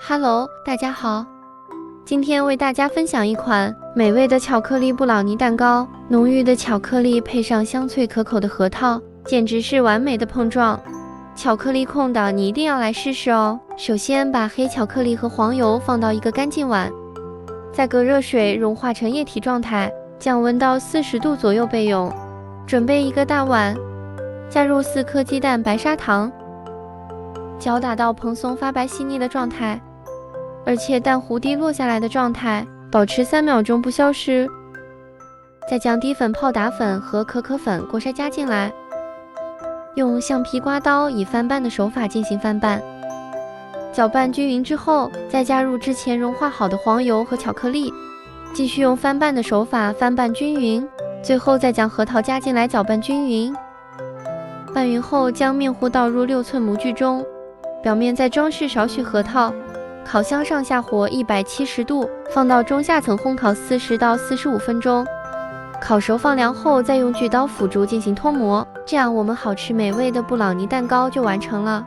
Hello，大家好，今天为大家分享一款美味的巧克力布朗尼蛋糕。浓郁的巧克力配上香脆可口的核桃，简直是完美的碰撞。巧克力控的你一定要来试试哦。首先把黑巧克力和黄油放到一个干净碗，再隔热水融化成液体状态，降温到40度左右备用。准备一个大碗，加入4颗鸡蛋白砂糖，搅打到蓬松发白细腻的状态，而且蛋糊滴落下来的状态，保持3秒钟不消失。再将低粉泡打粉和可可粉过筛加进来，用橡皮刮刀以翻拌的手法进行翻拌，搅拌均匀之后，再加入之前融化好的黄油和巧克力，继续用翻拌的手法翻拌均匀，最后再将核桃加进来搅拌均匀。拌匀后，将面糊倒入6寸模具中，表面再装饰少许核桃。烤箱上下火170度，放到中下层烘烤40到45分钟。烤熟放凉后，再用锯刀辅助进行脱模，这样我们好吃美味的布朗尼蛋糕就完成了。